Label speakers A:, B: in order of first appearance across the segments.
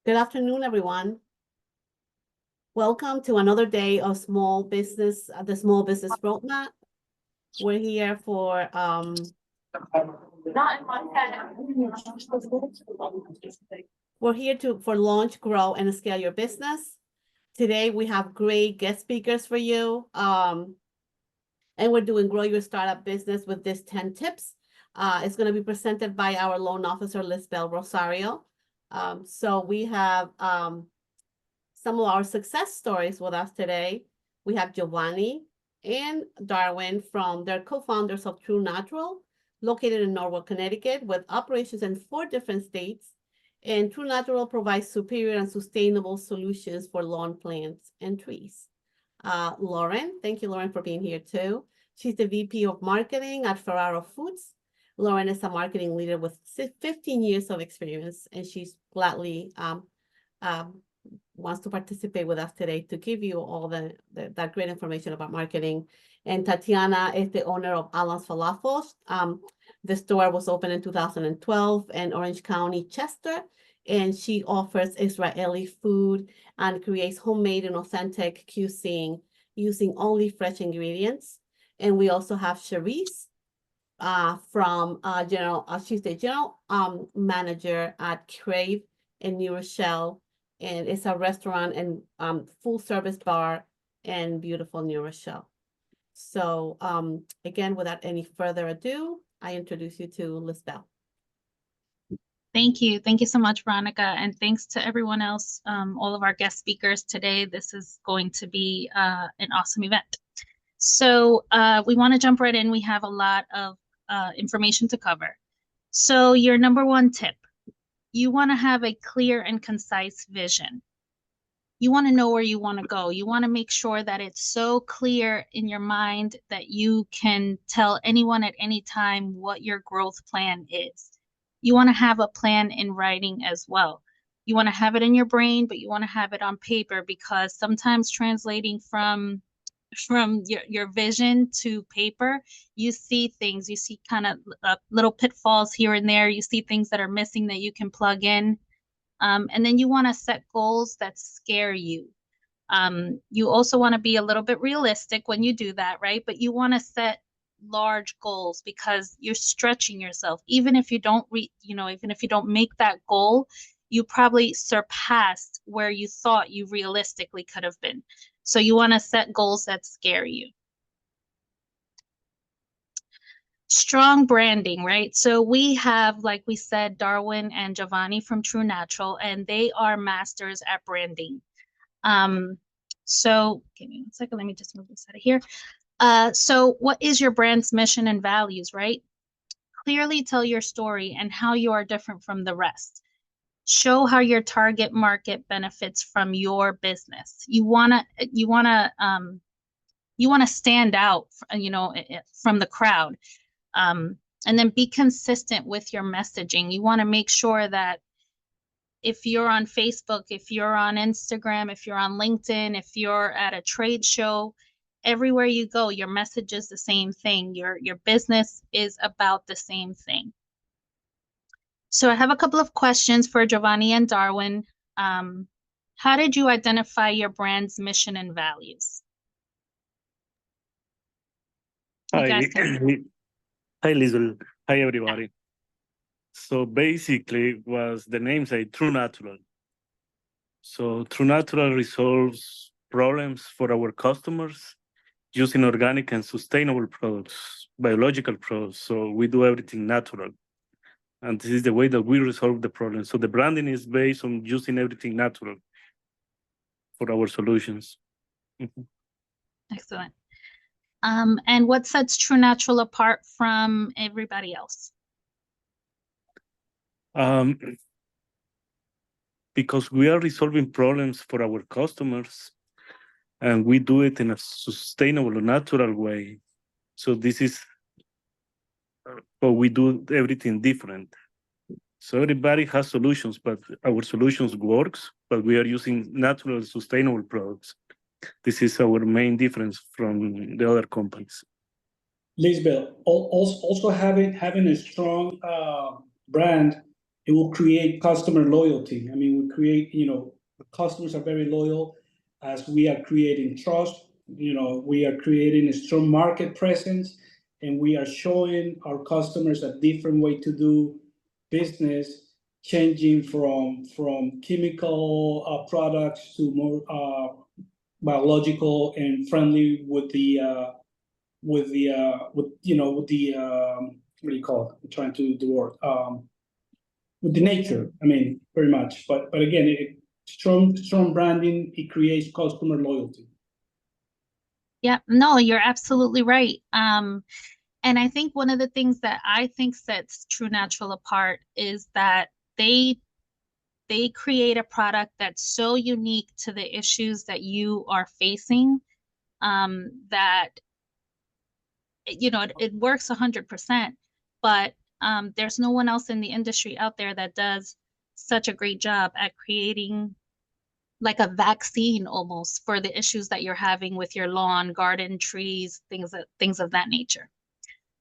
A: Good afternoon, everyone. Welcome to another day of small business, the Small Business Roadmap. We're here for for launch, grow, and scale your business. Today we have great guest speakers for you. And we're doing grow your startup business with this 10 tips. It's going to be presented by our loan officer, Lisbel Rosario. So we have some of our success stories with us today. We have Giovanni and Darwin they're co-founders of True Natural, located in Norwalk, Connecticut, with operations in 4 different states. And True Natural provides superior and sustainable solutions for lawn plants and trees. Lauren, thank you, Lauren, for being here too. She's the VP of Marketing at Ferraro Foods. Lauren is a marketing leader with 15 years of experience, and she's gladly wants to participate with us today to give you all that great information about marketing. And Tatiana is the owner of Alan's Falafels. The store was opened in 2012 in Orange County, Chester, and she offers Israeli food and creates homemade and authentic cuisine using only fresh ingredients. And we also have Cherise from she's the general manager at Crave in New Rochelle, and it's a restaurant and full service bar in beautiful New Rochelle. So again, without any further ado, I introduce you to Lisbel.
B: Thank you. Thank you so much, Veronica. And thanks to everyone else, all of our guest speakers today. This is going to be an awesome event. So we want to jump right in. We have a lot of information to cover. So your number 1 tip, you want to have a clear and concise vision. You want to know where you want to go. You want to make sure that it's so clear in your mind that you can tell anyone at any time what your growth plan is. You want to have a plan in writing as well. You want to have it in your brain, but you want to have it on paper, because sometimes translating from your vision to paper, you see things, you see kind of little pitfalls here and there. You see things that are missing that you can plug in. And then you want to set goals that scare you. You also want to be a little bit realistic when you do that, right? But you want to set large goals, because you're stretching yourself. Even if you don't even if you don't make that goal, you probably surpassed where you thought you realistically could have been. So you want to set goals that scare you. Strong branding, right? So we have, like we said, Darwin and Giovanni from True Natural, and they are masters at branding. So give me 1 second. Let me just move this out of here. So what is your brand's mission and values, right? Clearly tell your story and how you are different from the rest. Show how your target market benefits from your business. You wanna stand out, from the crowd. And then be consistent with your messaging. You want to make sure that if you're on Facebook, if you're on Instagram, if you're on LinkedIn, if you're at a trade show, everywhere you go, your message is the same thing. Your business is about the same thing. So I have a couple of questions for Giovanni and Darwin. How did you identify your brand's mission and values?
C: Hi, Lizel. Hi, everybody. So basically, was the name say True Natural. So True Natural resolves problems for our customers using organic and sustainable products, biological products. So we do everything natural. And this is the way that we resolve the problem. So the branding is based on using everything natural for our solutions.
B: Excellent. And what sets True Natural apart from everybody else?
C: Because we are resolving problems for our customers, and we do it in a sustainable, natural way. So this is how we do everything different. So everybody has solutions, but our solutions works, but we are using natural, sustainable products. This is our main difference from the other companies.
D: Lisbel, also having a strong brand, it will create customer loyalty. I mean, we create, the customers are very loyal as we are creating trust. We are creating a strong market presence, and we are showing our customers a different way to do business, changing from chemical products to more biological and friendly with the what do you call it? I'm trying to the word with the nature. I mean, very much. But again, strong branding, it creates customer loyalty.
B: Yeah, no, you're absolutely right. And I think one of the things that I think sets True Natural apart is that they create a product that's so unique to the issues that you are facing, that it works 100%, but there's no one else in the industry out there that does such a great job at creating like a vaccine almost for the issues that you're having with your lawn, garden, trees, things of that nature.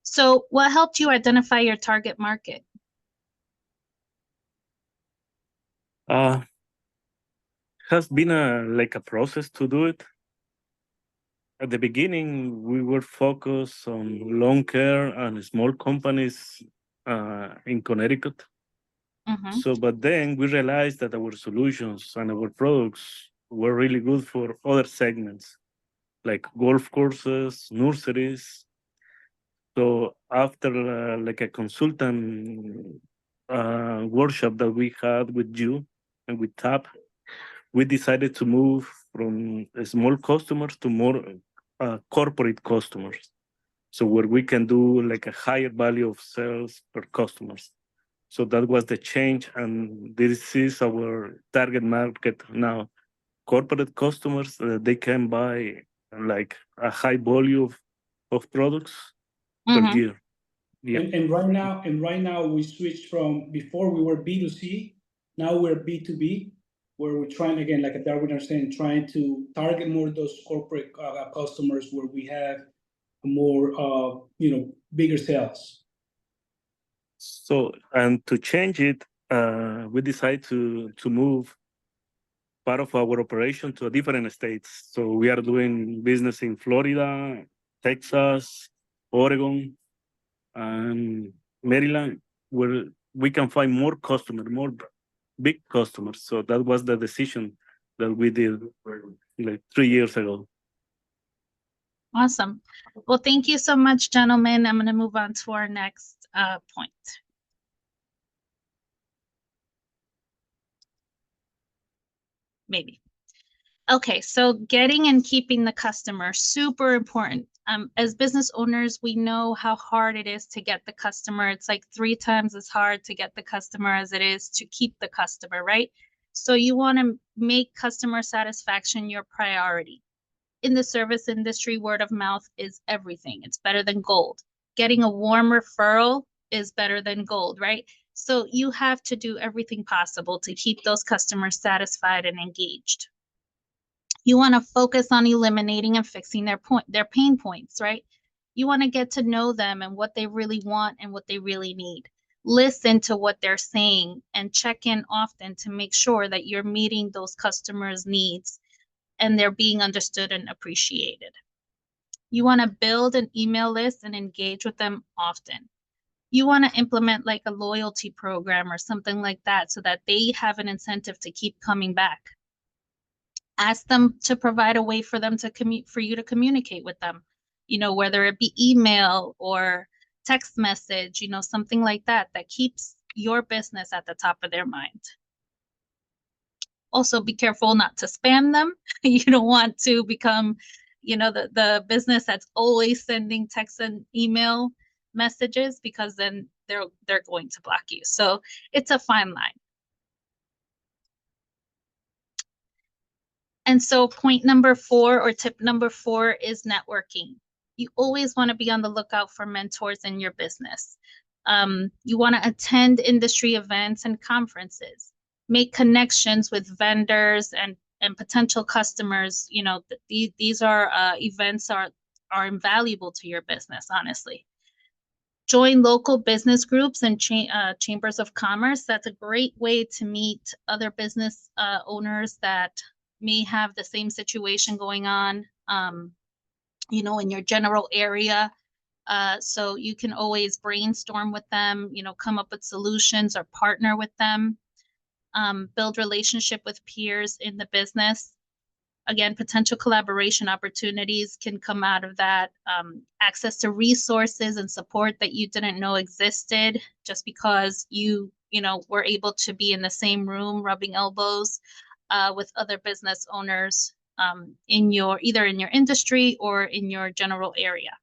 B: So what helped you identify your target market?
C: Has been a process to do it. At the beginning, we were focused on lawn care and small companies in Connecticut.
B: Mm-hmm.
C: But then we realized that our solutions and our products were really good for other segments, like golf courses, nurseries. So after like a consultant workshop that we had with you and with TAP, we decided to move from small customers to more corporate customers. So where we can do like a higher value of sales per customers. So that was the change, and this is our target market now. Corporate customers, they can buy like a high volume of products per
B: Mm-hmm.
C: year. Yeah.
D: And right now we switched from before we were B2C, now we're B2B, where we're trying again, like Darwin was saying, trying to target more of those corporate customers where we have more bigger sales.
C: So, and to change it, we decided to move part of our operation to a different states. So we are doing business in Florida, Texas, Oregon, and Maryland, where we can find more customers, more big customers. So that was the decision that we did like 3 years ago.
B: Awesome. Well, thank you so much, gentlemen. I'm going to move on to our next point. Maybe. Okay, so getting and keeping the customer, super important. As business owners, we know how hard it is to get the customer. It's like 3 times as hard to get the customer as it is to keep the customer, right? So you want to make customer satisfaction your priority. In the service industry, word of mouth is everything. It's better than gold. Getting a warm referral is better than gold, right? So you have to do everything possible to keep those customers satisfied and engaged. You want to focus on eliminating and fixing their pain points, right? You want to get to know them and what they really want and what they really need. Listen to what they're saying and check in often to make sure that you're meeting those customers' needs and they're being understood and appreciated. You want to build an email list and engage with them often. You want to implement like a loyalty program or something like that so that they have an incentive to keep coming back. Ask them to provide a way for them to for you to communicate with them, whether it be email or text message, something like that keeps your business at the top of their mind. Also, be careful not to spam them. You don't want to become, the business that's always sending text and email messages, because then they're going to block you. So it's a fine line. And so point number 4 or tip number 4 is networking. You always want to be on the lookout for mentors in your business. You want to attend industry events and conferences. Make connections with vendors and potential customers. These are events are invaluable to your business, honestly. Join local business groups and chambers of commerce. That's a great way to meet other business owners that may have the same situation going on, you know, in your general area. So you can always brainstorm with them, you know, come up with solutions or partner with them, build relationship with peers in the business. Again, potential collaboration opportunities can come out of that. Access to resources and support that you didn't know existed just because you know, were able to be in the same room rubbing elbows with other business owners in your, either in your industry or in your general area.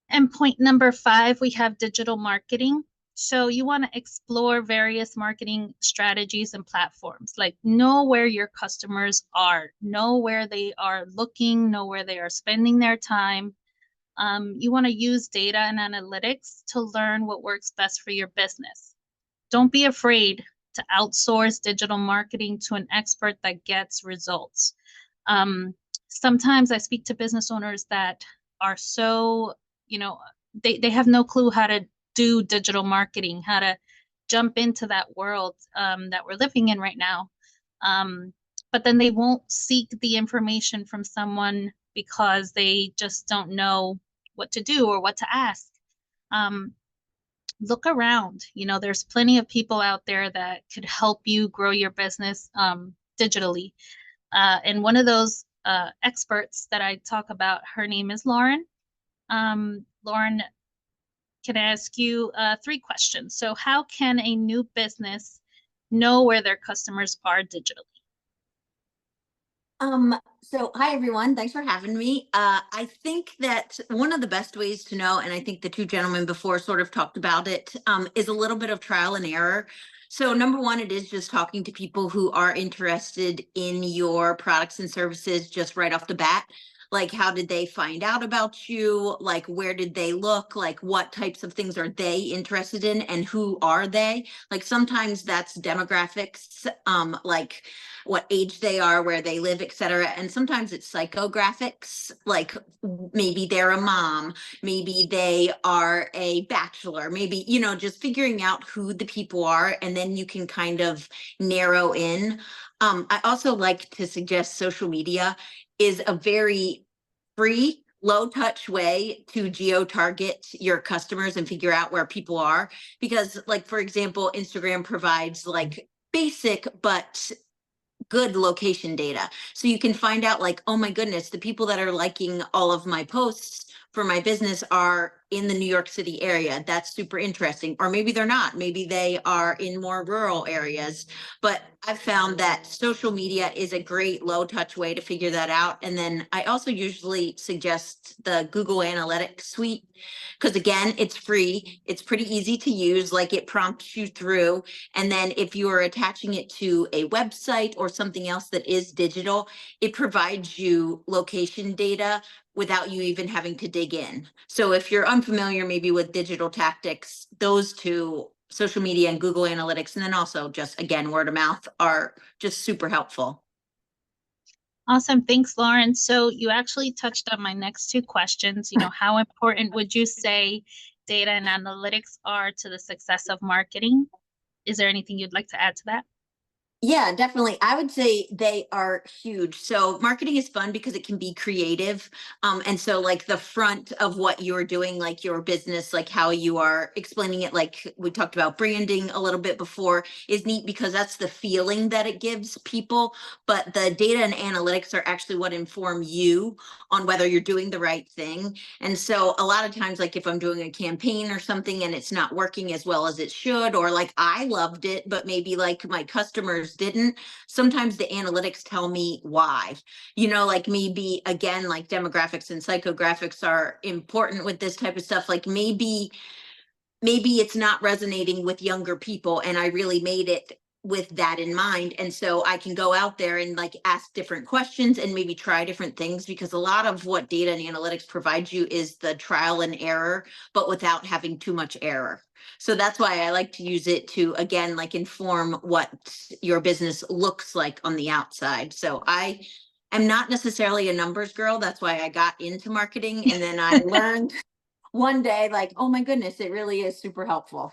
B: And point number 5, we have digital marketing. So you want to explore various marketing strategies and platforms, like know where your customers are, know where they are looking, know where they are spending their time. You want to use data and analytics to learn what works best for your business. Don't be afraid to outsource digital marketing to an expert that gets results. Sometimes I speak to business owners that are so, you know, they have no clue how to do digital marketing, how to jump into that world that we're living in right now. But then they won't seek the information from someone because they just don't know what to do or what to ask. Look around, you know, there's plenty of people out there that could help you grow your business digitally. And one of those experts that I talk about, her name is Lauren. Lauren, can I ask you 3 questions? So how can a new business know where their customers are digitally?
E: So hi everyone, thanks for having me. I think that one of the best ways to know, and I think the 2 gentlemen before sort of talked about it, is a little bit of trial and error. So number 1, it is just talking to people who are interested in your products and services just right off the bat. Like, how did they find out about you? Like, where did they look? Like, what types of things are they interested in, and who are they? Like, sometimes that's demographics, like what age they are, where they live, etc. And sometimes it's psychographics, like maybe they're a mom, maybe they are a bachelor, maybe, you know, just figuring out who the people are, and then you can kind of narrow in. I also like to suggest social media is a very free, low touch way to geo-target your customers and figure out where people are. Because, like, for example, Instagram provides like basic but good location data. So you can find out, like, oh my goodness, the people that are liking all of my posts for my business are in the New York City area. That's super interesting. Or maybe they're not. Maybe they are in more rural areas. But I've found that social media is a great low touch way to figure that out. And then I also usually suggest the Google Analytics suite, because again, it's free. It's pretty easy to use, like it prompts you through. And then if you are attaching it to a website or something else that is digital, it provides you location data without you even having to dig in. So if you're unfamiliar maybe with digital tactics, those 2, social media and Google Analytics, and then also just, again, word of mouth, are just super helpful.
B: Awesome. Thanks, Lauren. So you actually touched on my next 2 questions. You know, how important would you say data and analytics are to the success of marketing? Is there anything you'd like to add to that?
E: Yeah, definitely. I would say they are huge. So marketing is fun because it can be creative. And so like the front of what you're doing, like your business, like how you are explaining it, like we talked about branding a little bit before, is neat because that's the feeling that it gives people. But the data and analytics are actually what inform you on whether you're doing the right thing. And so a lot of times, like if I'm doing a campaign or something and it's not working as well as it should, or like I loved it, but maybe like my customers didn't, sometimes the analytics tell me why. You know, like maybe, again, like demographics and psychographics are important with this type of stuff. Like maybe it's not resonating with younger people, and I really made it with that in mind. And so I can go out there and like ask different questions and maybe try different things, because a lot of what data and analytics provides you is the trial and error, but without having too much error. So that's why I like to use it to, again, like inform what your business looks like on the outside. So I am not necessarily a numbers girl. That's why I got into marketing. And then I learned one day, like, oh my goodness, it really is super helpful.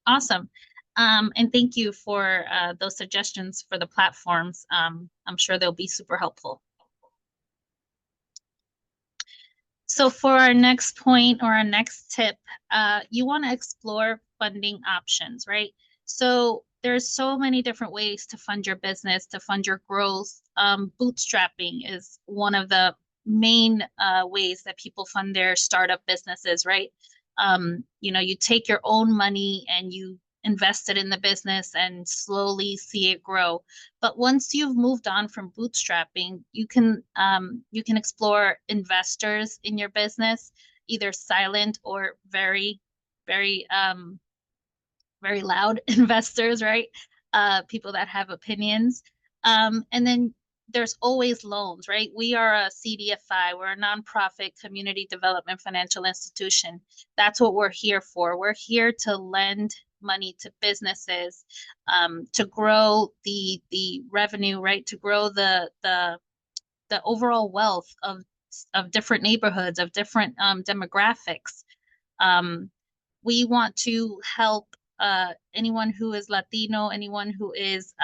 B: Awesome. And thank you for those suggestions for the platforms. I'm sure they'll be super helpful. So for our next point or our next tip, you want to explore funding options, right? So there's so many different ways to fund your business, to fund your growth. Bootstrapping is one of the main ways that people fund their startup businesses, right? You take your own money and you invest it in the business and slowly see it grow. But once you've moved on from bootstrapping, you can explore investors in your business, either silent or very, very very loud investors, right? People that have opinions. And then there's always loans, right? We are a CDFI, we're a nonprofit community development financial institution. That's what we're here for. We're here to lend money to businesses, to grow the revenue, right? To grow the overall wealth of different neighborhoods, of different demographics. We want to help anyone who is Latino, anyone who is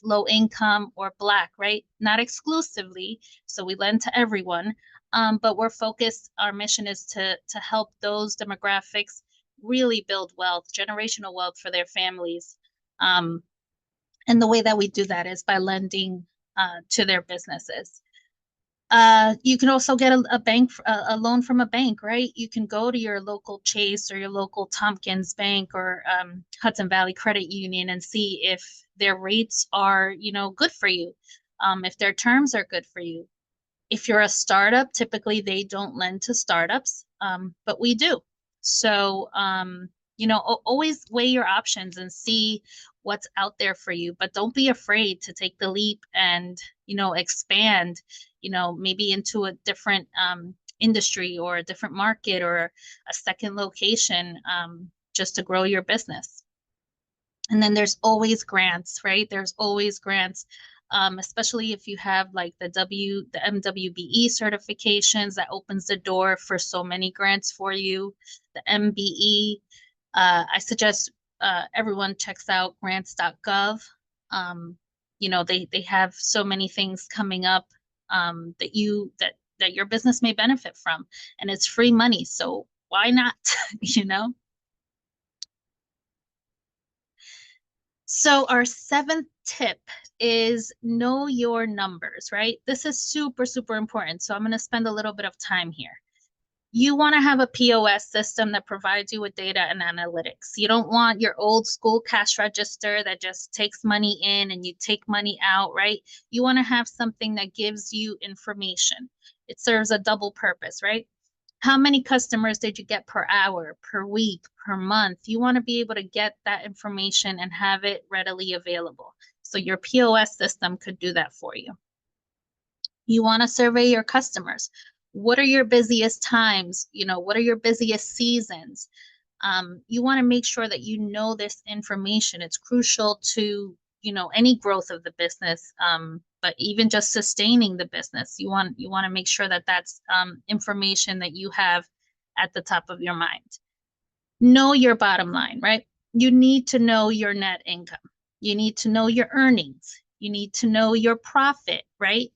B: low income or Black, right? Not exclusively, so we lend to everyone, but we're focused, our mission is to help those demographics really build wealth, generational wealth for their families. And the way that we do that is by lending to their businesses. You can also get a loan from a bank, right? You can go to your local Chase or your local Tompkins Bank or Hudson Valley Credit Union and see if their rates are, good for you, if their terms are good for you. If you're a startup, typically they don't lend to startups, but we do. So, always weigh your options and see what's out there for you, but don't be afraid to take the leap and, expand, maybe into a different industry or a different market or a second location, just to grow your business. And then there's always grants, right? There's always grants, especially if you have like the MWBE certifications, that opens the door for so many grants for you. The MBE, I suggest everyone checks out grants.gov. They have so many things coming up that your business may benefit from, and it's free money, so why not? So our seventh tip is know your numbers, right? This is super, super important. So I'm going to spend a little bit of time here. You want to have a POS system that provides you with data and analytics. You don't want your old school cash register that just takes money in and you take money out, right? You want to have something that gives you information. It serves a double purpose, right? How many customers did you get per hour, per week, per month? You want to be able to get that information and have it readily available. So your POS system could do that for you. You want to survey your customers. What are your busiest times? What are your busiest seasons? You want to make sure that you know this information. It's crucial to, any growth of the business, but even just sustaining the business. You want to make sure that that's information that you have at the top of your mind. Know your bottom line, right? You need to know your net income. You need to know your earnings. You need to know your profit, right?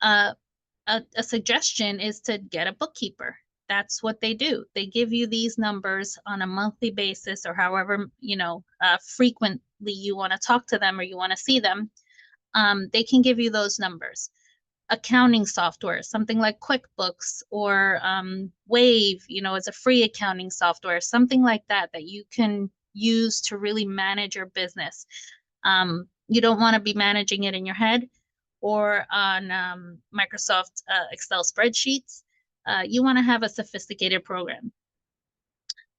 B: A suggestion is to get a bookkeeper. That's what they do. They give you these numbers on a monthly basis or however, frequently you want to talk to them or you want to see them. They can give you those numbers. Accounting software, something like QuickBooks or Wave, is a free accounting software, something like that you can use to really manage your business. You don't want to be managing it in your head or on Microsoft Excel spreadsheets. You want to have a sophisticated program.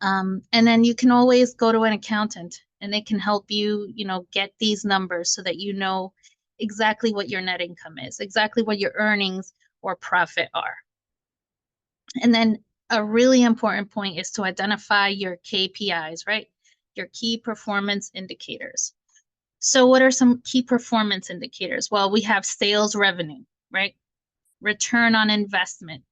B: And then you can always go to an accountant and they can help you, get these numbers so that you know exactly what your net income is, exactly what your earnings or profit are. And then a really important point is to identify your KPIs, right? Your key performance indicators. So what are some key performance indicators? Well, we have sales revenue, right? Return on investment.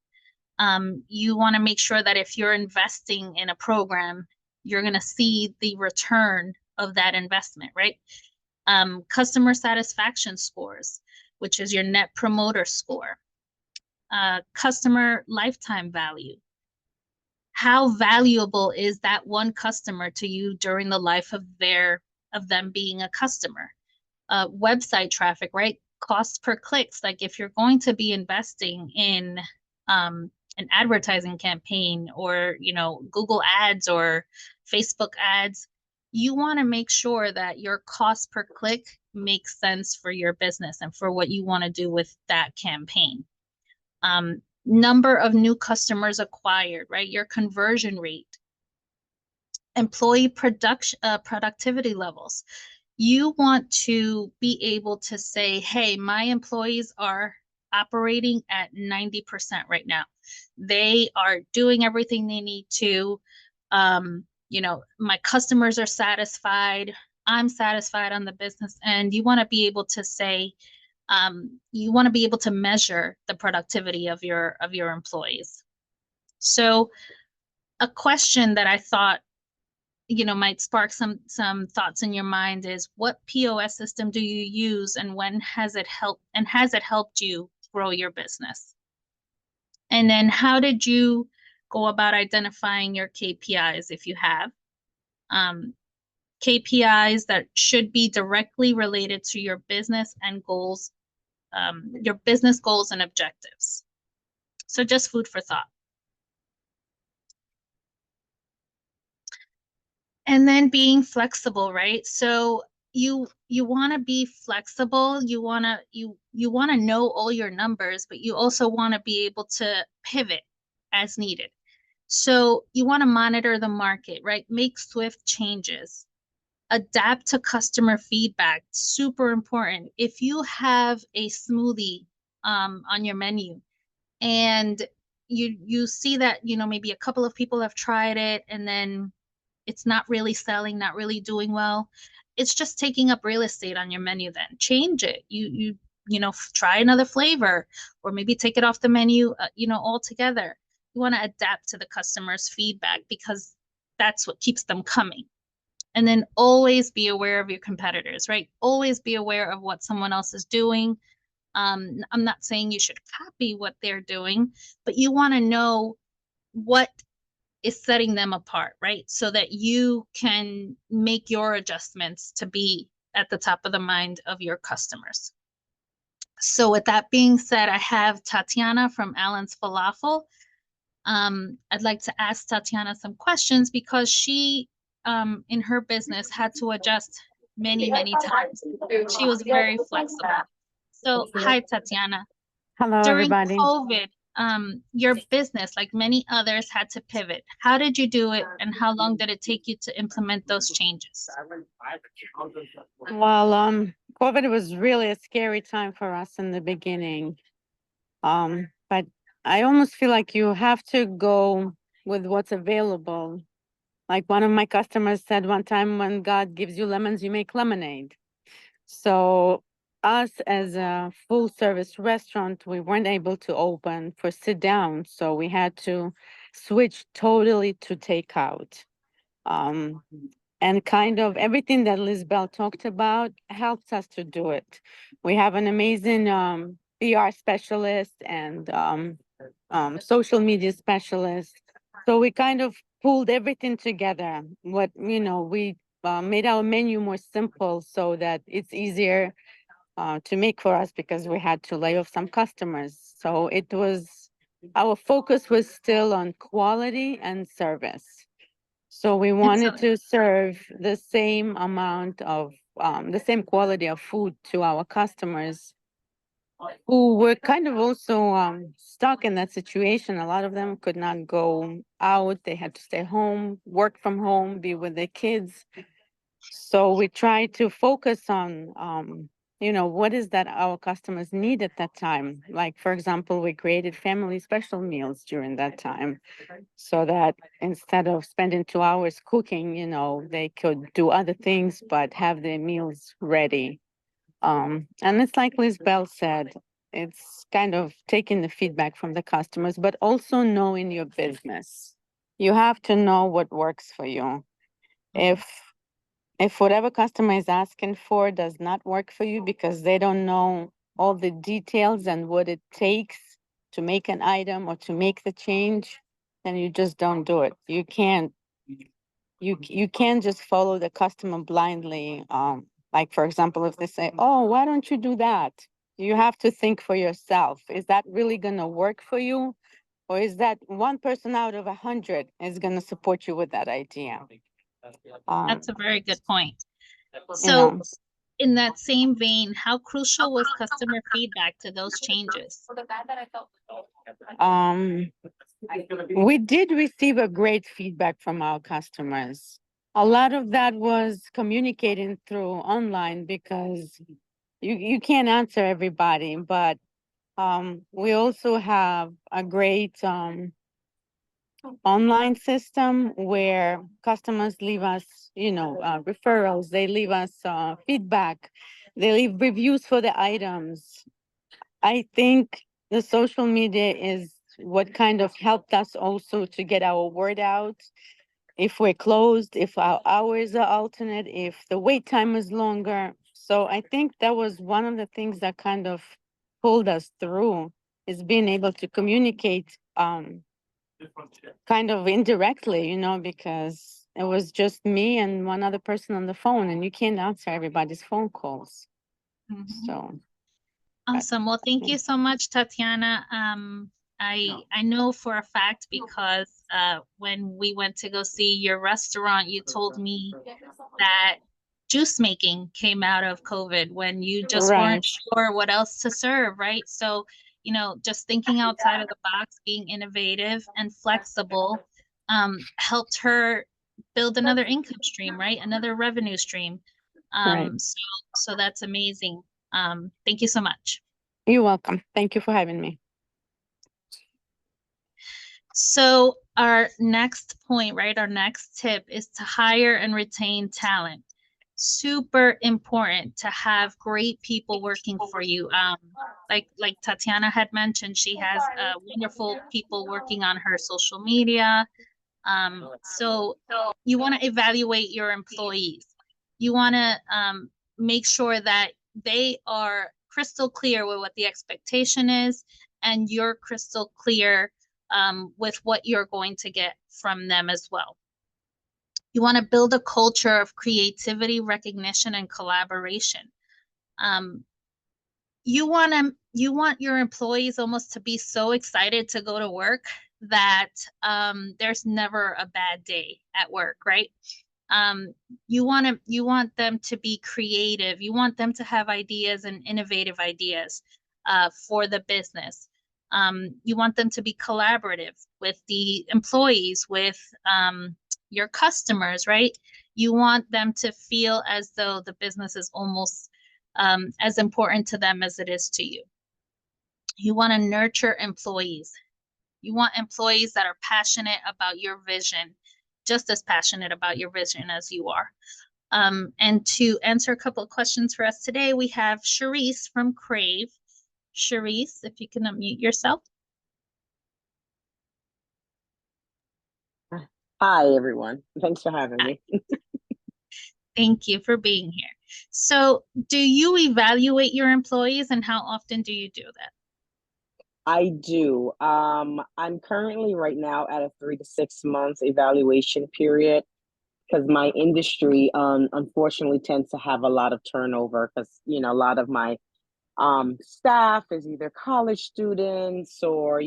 B: You want to make sure that if you're investing in a program, you're going to see the return of that investment, right? Customer satisfaction scores, which is your net promoter score. Customer lifetime value. How valuable is that one customer to you during the life of them being a customer? Website traffic, right? Cost per clicks. Like if you're going to be investing in an advertising campaign or, Google ads or Facebook ads, you want to make sure that your cost per click makes sense for your business and for what you want to do with that campaign. Number of new customers acquired, right? Your conversion rate. Employee productivity levels. You want to be able to say, hey, my employees are operating at 90% right now. They are doing everything they need to. My customers are satisfied. I'm satisfied on the business end. You want to be able to say, you want to be able to measure the productivity of your employees. So a question that I thought might spark some thoughts in your mind is, what POS system do you use and when has it helped you grow your business? And then how did you go about identifying your KPIs if you have? KPIs that should be directly related to your business and goals, your business goals and objectives. So just food for thought. And then being flexible, right? So you want to be flexible. You want to know all your numbers, but you also want to be able to pivot as needed. So you want to monitor the market, right? Make swift changes. Adapt to customer feedback. Super important. If you have a smoothie on your menu and you see that, maybe a couple of people have tried it and then it's not really selling, not really doing well, it's just taking up real estate on your menu. Then change it. You try another flavor, or maybe take it off the menu, altogether. You want to adapt to the customer's feedback because that's what keeps them coming. And then always be aware of your competitors, right? Always be aware of what someone else is doing. I'm not saying you should copy what they're doing, but you want to know what is setting them apart, right? So that you can make your adjustments to be at the top of the mind of your customers. So with that being said, I have Tatiana from Alan's Falafel. I'd like to ask Tatiana some questions because she, in her business, had to adjust many times. She was very flexible. So hi, Tatiana.
F: Hello,
B: During
F: everybody.
B: COVID, your business, like many others, had to pivot. How did you do it, and how long did it take you to implement those changes?
F: Well, COVID was really a scary time for us in the beginning. But I almost feel like you have to go with what's available. Like one of my customers said one time, when God gives you lemons, you make lemonade. So us as a full service restaurant, we weren't able to open for sit down. So we had to switch totally to takeout. And kind of everything that Lizbel talked about helps us to do it. We have an amazing PR specialist and social media specialist. So we kind of pulled everything together. We made our menu more simple so that it's easier to make for us because we had to lay off some customers. So our focus was still on quality and service. So we wanted to serve the same amount of, the same quality of food to our customers who were kind of also stuck in that situation. A lot of them could not go out. They had to stay home, work from home, be with their kids. So we tried to focus on what is that our customers need at that time? Like, for example, we created family special meals during that time so that instead of spending 2 hours cooking, they could do other things, but have their meals ready. And it's like Liz Bell said, it's kind of taking the feedback from the customers, but also knowing your business. You have to know what works for you. If whatever customer is asking for does not work for you because they don't know all the details and what it takes to make an item or to make the change, then you just don't do it. You can't just follow the customer blindly. Like for example, if they say, "Oh, why don't you do that?" You have to think for yourself. Is that really gonna work for you? Or is that one person out of 100 is gonna support you with that idea?
B: That's a very good point.
F: you
B: So
F: know.
B: in that same vein, how crucial was customer feedback to those changes?
F: We did receive a great feedback from our customers. A lot of that was communicating through online because you can't answer everybody, but we also have a great online system where customers leave us, referrals, they leave us feedback, they leave reviews for the items. I think the social media is what kind of helped us also to get our word out. If we're closed, if our hours are alternate, if the wait time is longer. So I think that was one of the things that kind of pulled us through, is being able to communicate kind of indirectly, because it was just me and one other person on the phone, and you can't answer everybody's phone calls.
B: Mhm.
F: So
B: Awesome. Well, thank you so much, Tatiana. I know for a fact because when we went to go see your restaurant, you told me that juice making came out of COVID when you just weren't sure what else to serve, right? So, just thinking outside of the box, being innovative and flexible, helped her build another income stream, right? Another revenue stream.
F: Right.
B: So that's amazing. Thank you so much.
F: You're welcome. Thank you for having me.
B: So our next point, right? Our next tip is to hire and retain talent. Super important to have great people working for you. Like Tatiana had mentioned, she has wonderful people working on her social media. So you want to evaluate your employees. You want to make sure that they are crystal clear with what the expectation is, and you're crystal clear with what you're going to get from them as well. You want to build a culture of creativity, recognition, and collaboration. You want your employees almost to be so excited to go to work that there's never a bad day at work, right? You want them to be creative. You want them to have ideas and innovative ideas for the business. You want them to be collaborative with the employees, with your customers, right? You want them to feel as though the business is almost as important to them as it is to you. You want to nurture employees. You want employees that are passionate about your vision, just as passionate about your vision as you are. And to answer a couple of questions for us today, we have Charisse from Crave. Charisse, if you can unmute yourself.
G: Hi, everyone. Thanks for having me.
B: Thank you for being here. So do you evaluate your employees, and how often do you do that?
G: I do. I'm currently right now at a 3 to 6 months evaluation period because my industry, unfortunately, tends to have a lot of turnover because, a lot of my staff is either college students or,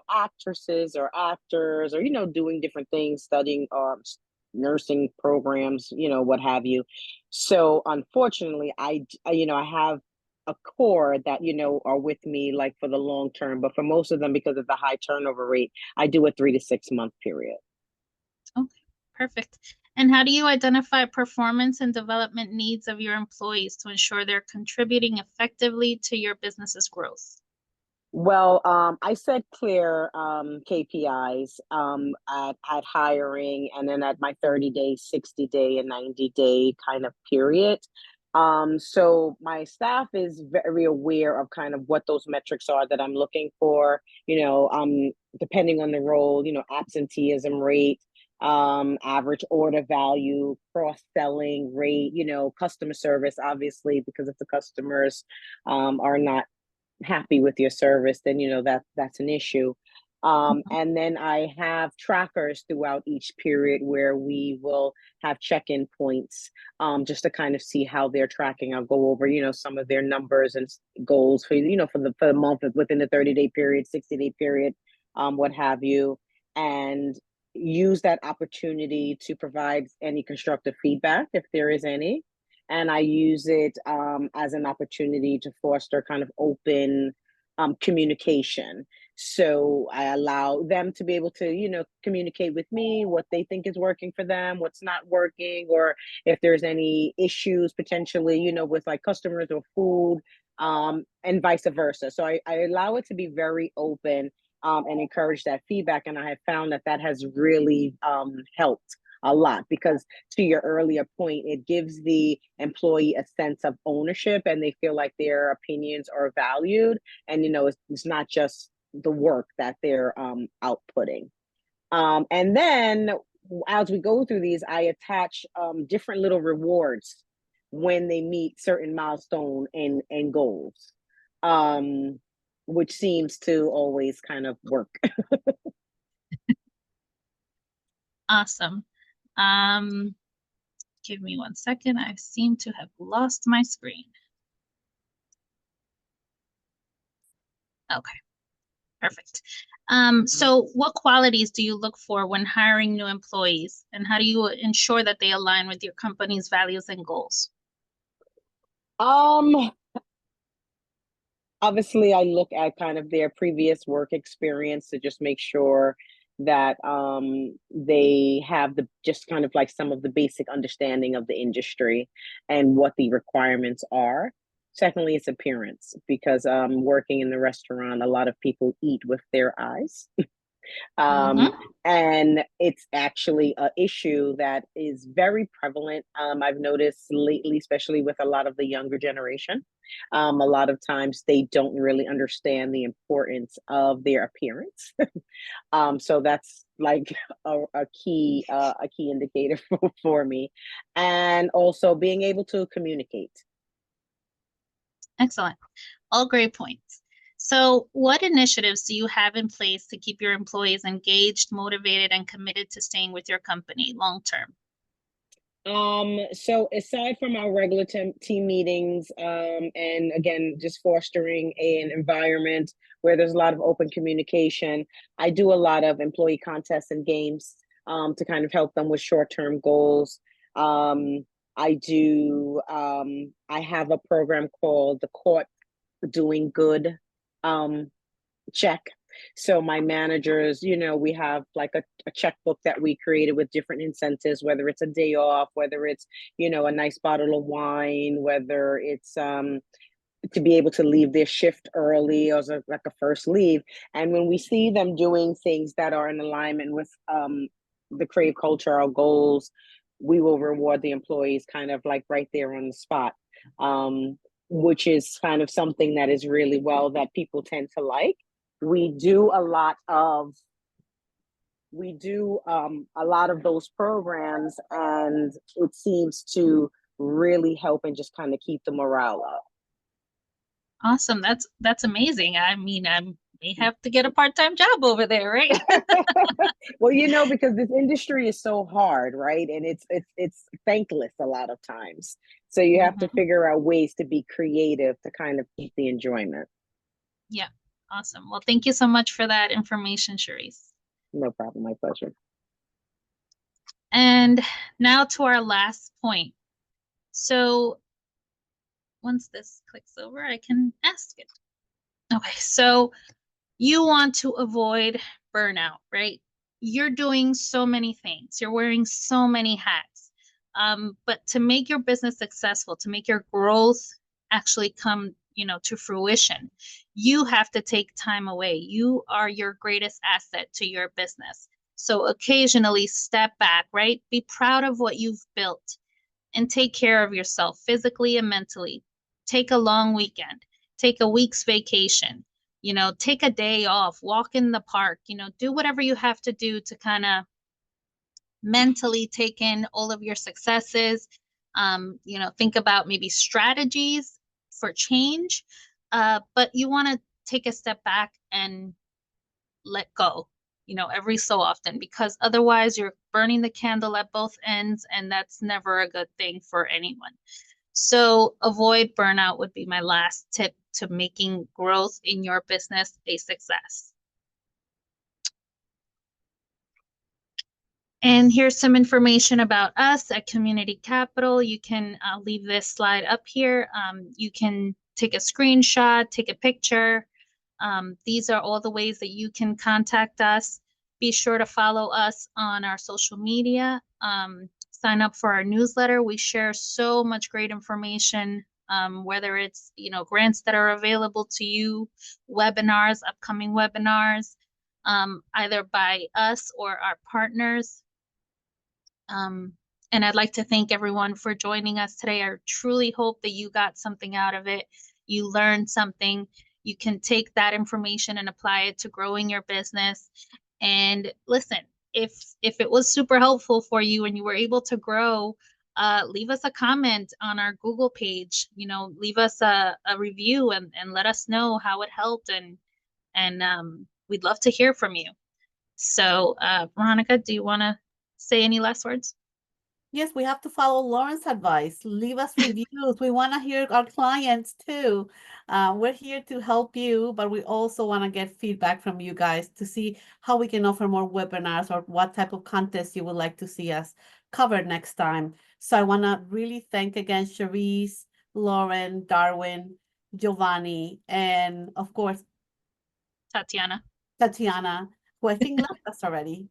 G: actresses or actors or, doing different things, studying nursing programs, what have you. So unfortunately, I have a core that, are with me like for the long term, but for most of them, because of the high turnover rate, I do a 3 to 6 month period.
B: Okay, perfect. And how do you identify performance and development needs of your employees to ensure they're contributing effectively to your business's growth?
G: Well, I set clear KPIs at hiring and then at my 30-day, 60-day, and 90-day kind of period. So my staff is very aware of kind of what those metrics are that I'm looking for, depending on the role, absenteeism rate, average order value, cross-selling rate, customer service, obviously, because if the customers are not happy with your service, then that's an issue. And then I have trackers throughout each period where we will have check-in points, just to kind of see how they're tracking. I'll go over, some of their numbers and goals for the month within the 30-day period, 60-day period, what have you, and use that opportunity to provide any constructive feedback if there is any. And I use it as an opportunity to foster kind of open communication. So I allow them to be able to, communicate with me what they think is working for them, what's not working, or if there's any issues potentially, with like customers or food, and vice versa. So I allow it to be very open and encourage that feedback. And I have found that has really helped a lot, because to your earlier point, it gives the employee a sense of ownership and they feel like their opinions are valued, and it's not just the work that they're outputting. And then as we go through these, I attach different little rewards when they meet certain milestone and goals, which seems to always kind of work.
B: Awesome. Give me 1 second. I seem to have lost my screen. Okay, perfect. So what qualities do you look for when hiring new employees, and how do you ensure that they align with your company's values and goals?
G: Obviously, I look at kind of their previous work experience to just make sure that they have just kind of like some of the basic understanding of the industry and what the requirements are. Secondly, it's appearance, because working in the restaurant, a lot of people eat with their eyes. And it's actually an issue that is very prevalent. I've noticed lately, especially with a lot of the younger generation, a lot of times they don't really understand the importance of their appearance. So that's like a key indicator for me, and also being able to communicate.
B: Excellent. All great points. So what initiatives do you have in place to keep your employees engaged, motivated, and committed to staying with your company long term?
G: So aside from our regular team meetings, and again, just fostering an environment where there's a lot of open communication, I do a lot of employee contests and games to kind of help them with short-term goals. I have a program called the Court Doing Good check. So my managers, we have like a checkbook that we created with different incentives, whether it's a day off, whether it's, a nice bottle of wine, whether it's to be able to leave their shift early or like a first leave. And when we see them doing things that are in alignment with the Crave culture, our goals, we will reward the employees kind of like right there on the spot, which is kind of something that is really that people tend to like. We do a lot of those programs, and it seems to really help and just kind of keep the morale up.
B: Awesome. That's amazing. I mean, I may have to get a part-time job over there, right?
G: Well, because this industry is so hard, right? And it's thankless a lot of times. So you have to figure out ways to be creative to kind of keep the enjoyment.
B: Yeah. Awesome. Well, thank you so much for that information, Charisse.
G: No problem. My pleasure.
B: And now to our last point. So once this clicks over, I can ask it. Okay, so you want to avoid burnout, right? You're doing so many things. You're wearing so many hats. But to make your business successful, to make your growth actually come, to fruition, you have to take time away. You are your greatest asset to your business. So occasionally step back, right? Be proud of what you've built and take care of yourself physically and mentally. Take a long weekend, take a week's vacation, take a day off, walk in the park, do whatever you have to do to kind of mentally take in all of your successes. Think about maybe strategies for change, but you want to take a step back and let go, every so often, because otherwise you're burning the candle at both ends, and that's never a good thing for anyone. So avoid burnout would be my last tip to making growth in your business a success. And here's some information about us at Community Capital. You can leave this slide up here. You can take a screenshot, take a picture. These are all the ways that you can contact us. Be sure to follow us on our social media. Sign up for our newsletter. We share so much great information, whether it's, grants that are available to you, webinars, upcoming webinars, either by us or our partners. And I'd like to thank everyone for joining us today. I truly hope that you got something out of it. You learned something. You can take that information and apply it to growing your business. And listen, if it was super helpful for you and you were able to grow, leave us a comment on our Google page. Leave us a review and let us know how it helped. And we'd love to hear from you. So, Veronica, do you want to say any last words?
A: Yes, we have to follow Lauren's advice. Leave us reviews. We want to hear our clients too. We're here to help you, but we also want to get feedback from you guys to see how we can offer more webinars or what type of contests you would like to see us cover next time. So I want to really thank again Cherise, Lauren, Darwin, Giovanni, and of course,
B: Tatiana,
A: who I think left us already.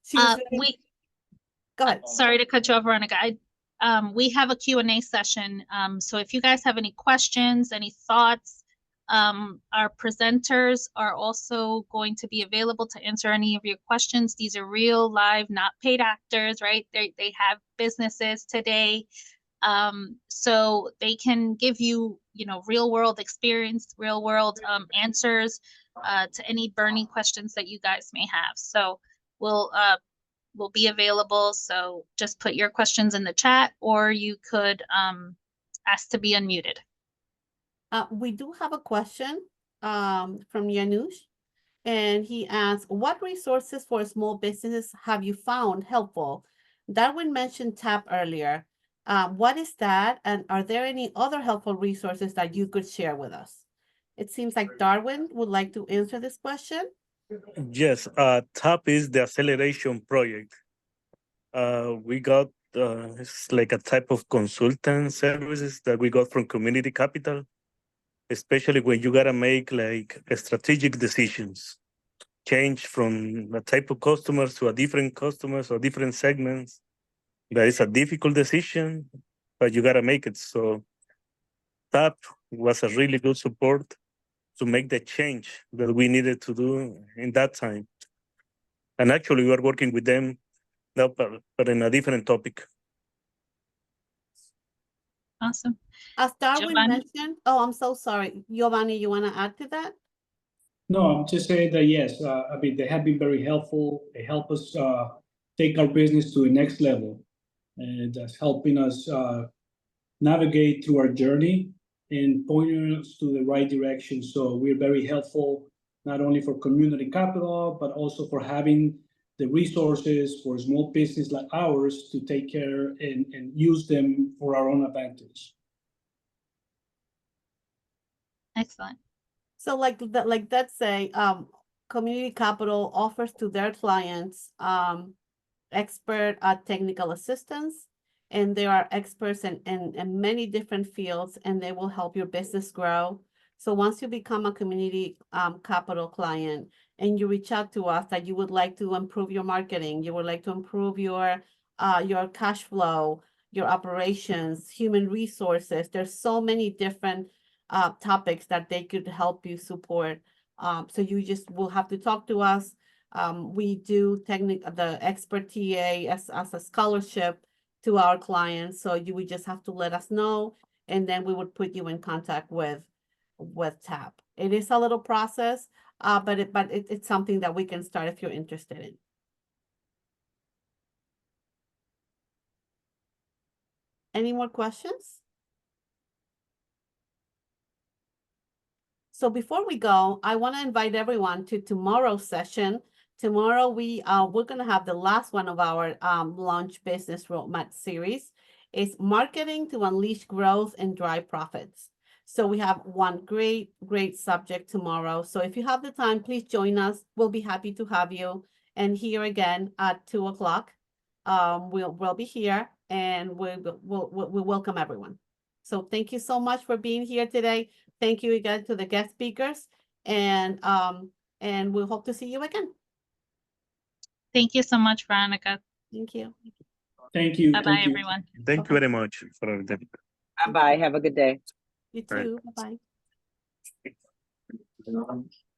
A: She was Go ahead.
B: Sorry to cut you off, Veronica. We have a Q&A session. So if you guys have any questions, any thoughts, our presenters are also going to be available to answer any of your questions. These are real, live, not paid actors, right? They have businesses today. So they can give you, real world experience, real world answers to any burning questions that you guys may have. So we'll be available. So just put your questions in the chat, or you could ask to be unmuted.
A: We do have a question from Janusz, and he asks, what resources for small businesses have you found helpful? Darwin mentioned TAP earlier. What is that? And are there any other helpful resources that you could share with us? It seems like Darwin would like to answer this question.
C: Yes, TAP is the acceleration project. We got it's like a type of consultant services that we got from Community Capital, especially when you gotta make like strategic decisions, change from a type of customers to a different customers or different segments. That is a difficult decision, but you gotta make it. So TAP was a really good support to make the change that we needed to do in that time. And actually, we are working with them now, but in a different topic.
B: Awesome.
A: As Darwin
B: Giovanni?
A: mentioned, oh, I'm so sorry. Giovanni, you want to add to that?
D: No, I'm just saying that yes, I mean, they have been very helpful. They help us take our business to the next level, and that's helping us navigate through our journey and pointing us to the right direction. So we're very helpful, not only for Community Capital, but also for having the resources for small business like ours to take care and use them for our own advantage.
B: Excellent.
A: So like that say, Community Capital offers to their clients expert technical assistance, and they are experts in many different fields, and they will help your business grow. So once you become a Community Capital client and you reach out to us that you would like to improve your marketing, you would like to improve your your cash flow, your operations, human resources. There's so many different topics that they could help you support. So you just will have to talk to us. We do the expert TA as a scholarship to our clients. So you would just have to let us know, and then we would put you in contact with TAP. It is a little process, but it's something that we can start if you're interested in. Any more questions? So before we go, I want to invite everyone to tomorrow's session. Tomorrow we're going to have the last one of our launch business roadmap series. It's marketing to unleash growth and drive profits. So we have one great subject tomorrow. So if you have the time, please join us. We'll be happy to have you. And here again at 2 o'clock, we'll be here, and we'll welcome everyone. So thank you so much for being here today. Thank you again to the guest speakers, and we'll hope to see you again.
B: Thank you so much, Veronica.
A: Thank you.
D: Thank you.
B: Bye-bye, everyone.
C: Thank you very much for everything.
G: Bye bye. Have a good day.
A: You
C: Right.
A: too. Bye-bye.